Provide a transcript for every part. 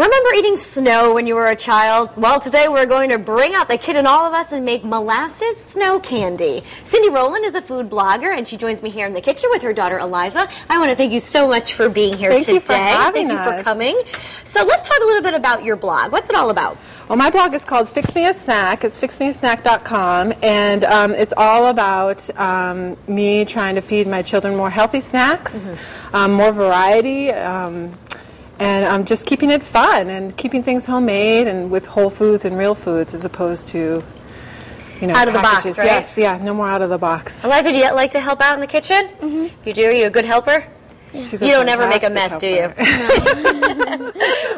Remember eating snow when you were a child? Well, today we're going to bring out the kid in all of us and make molasses snow candy. Cindy Rowland is a food blogger, and she joins me here in the kitchen with her daughter, Eliza. I want to thank you so much for being here today. Thank you for having us. Thank you for coming. So let's talk a little bit about your blog. What's it all about? Well, my blog is called Fix Me a Snack. It's fixmeasnack.com, and it's all about me trying to feed my children more healthy snacks, more variety, and just keeping it fun and keeping things homemade and with whole foods and real foods as opposed to, you know, out of packages. The box, right? Yes, yeah, no more out of the box. Eliza, do you like to help out in the kitchen? You do? Are you a good helper? Yeah. You don't ever make a mess, helper. do you? No.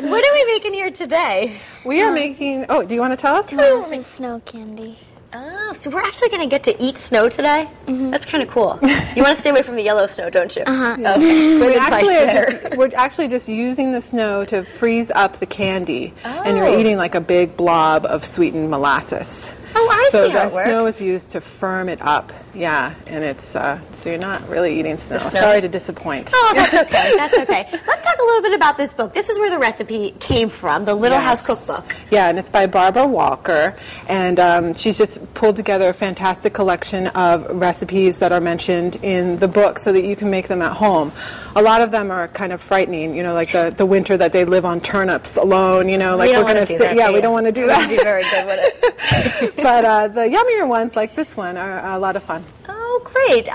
What are we making here today? We are making, oh, do you want to tell us? Molasses snow candy. Oh, so we're actually going to get to eat snow today? That's kind of cool. You want to stay away from the yellow snow, don't you? Yeah. Okay. We're actually just using the snow to freeze up the candy, and you're eating like a big blob of sweetened molasses. Oh, I so see how it works. So the snow is used to firm it up, yeah, and it's so you're not really eating snow. Snow. Sorry to disappoint. Oh, that's okay. That's okay. Let's talk a little bit about this book. This is where the recipe came from, the Little House Cookbook. Yeah, and it's by Barbara Walker, and she's just pulled together a fantastic collection of recipes that are mentioned in the book so that you can make them at home. A lot of them are kind of frightening, you know, like the winter that they live on turnips alone, you know, like we're going to sit. Yeah, we don't want to do that. We'd be very good with it. But the yummier ones, like this one, are a lot of fun. Oh, great.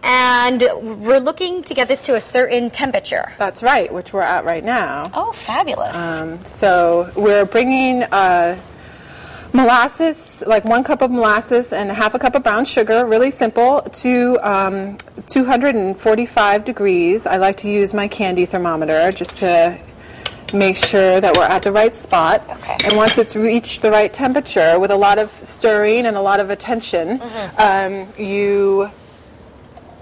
And we're looking to get this to a certain temperature. That's right, which we're at right now. Oh, fabulous. So we're bringing molasses, like 1 cup of molasses and half a cup of brown sugar, really simple, to 245 degrees. I like to use my candy thermometer just to make sure that we're at the right spot. Okay. And once it's reached the right temperature, with a lot of stirring and a lot of attention, you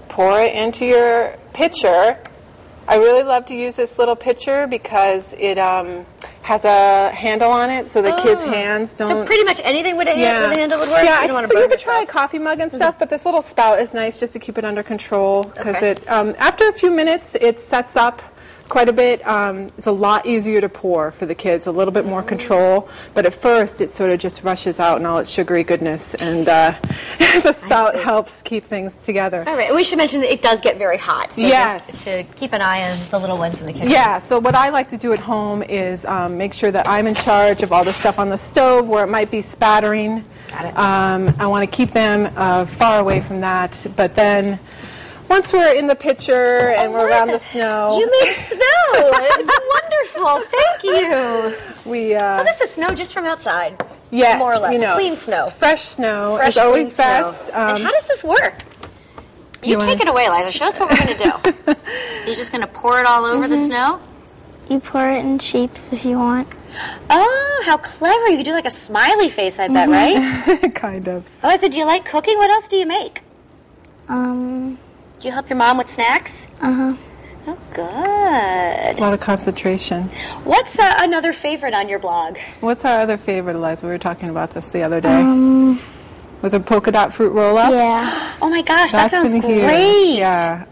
pour it into your pitcher. I really love to use this little pitcher because it has a handle on it, so the kids' hands don't... So pretty much anything with a handle would work? Yeah, you don't want to so burn you could yourself. try a coffee mug and stuff, but this little spout is nice just to keep it under control, because Okay. it after a few minutes, it sets up quite a bit. It's a lot easier to pour for the kids, a little bit more control, but at first it sort of just rushes out in all its sugary goodness, and the spout helps keep things together. All right, we should mention that it does get very hot, so Yes. to keep an eye on the little ones in the kitchen. Yeah, so what I like to do at home is make sure that I'm in charge of all the stuff on the stove where it might be spattering. Got it. I want to keep them far away from that, but then once we're in the pitcher and we're around the snow... You made snow! It's wonderful. Thank you. So this is snow just from outside? Yes, more or less. you know, Clean snow. Fresh snow Fresh, is always clean best. snow. And how does this work? You take it away, Liza. Show us what we're going to do. You're just going to pour it all over the snow? You pour it in shapes if you want. Oh, how clever. You could do like a smiley face, I bet, right? Kind of. Oh, so do you like cooking? What else do you make? Do you help your mom with snacks? Oh, good. A lot of concentration. What's another favorite on your blog? What's our other favorite, Eliza? We were talking about this the other day. Was it polka dot fruit roll-up? Yeah. Oh my gosh, that sounds been huge. great. Yeah.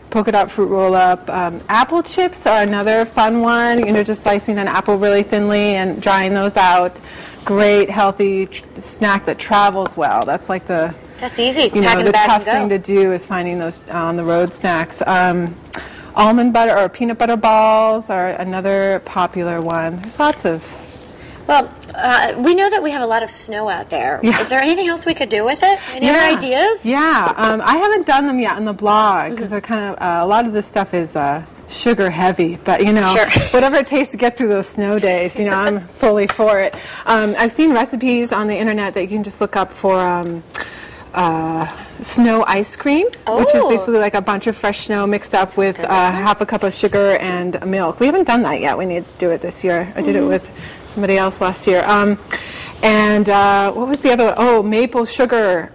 Polka dot fruit roll-up. Apple chips are another fun one. You know, just slicing an apple really thinly and drying those out. Great, healthy snack that travels well. That's like the... That's easy. You know, the tough thing to to do is finding those on-the-road snacks. Almond butter or peanut butter balls are another popular one. There's lots of... Well, we know that we have a lot of snow out there. Yeah. Is there anything else we could do with it? Any other ideas? Yeah. I haven't done them yet on the blog because they're kind of... a lot of this stuff is... sugar heavy, but you know, whatever it takes to get through those snow days, you know, I'm fully for it. I've seen recipes on the internet that you can just look up for snow ice cream, which is basically like a bunch of fresh snow mixed up with half a cup of sugar and milk. We haven't done that yet. We need to do it this year. I did it with somebody else last year. And what was the other one? Oh, maple sugar,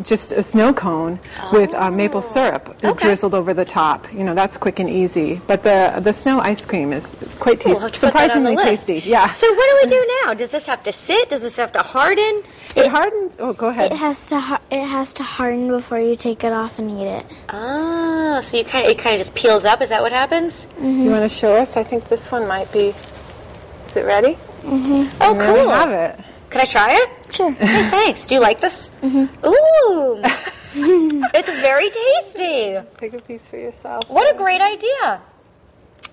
just a snow cone with maple syrup drizzled over the top. You know, that's quick and easy. But the snow ice cream is quite tasty, surprisingly tasty. Yeah. So what do we do now? Does this have to sit? Does this have to harden? It hardens. Oh, go ahead. It has to harden before you take it off and eat it. Ah, so it kind of just peels up. Is that what happens? You want to show us? I think this one might be. Is it ready? Oh, There cool. we have it. Can I try it? Sure. Hey, thanks. Do you like this? Ooh. It's very tasty. Take a piece for yourself. What a great idea.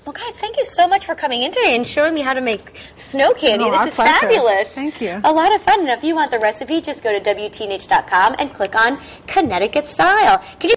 Well, guys, thank you so much for coming in today and showing me how to make snow candy. Oh, this our is pleasure. fabulous. Thank you. A lot of fun. And if you want the recipe, just go to WTNH.com and click on Connecticut Style. Can you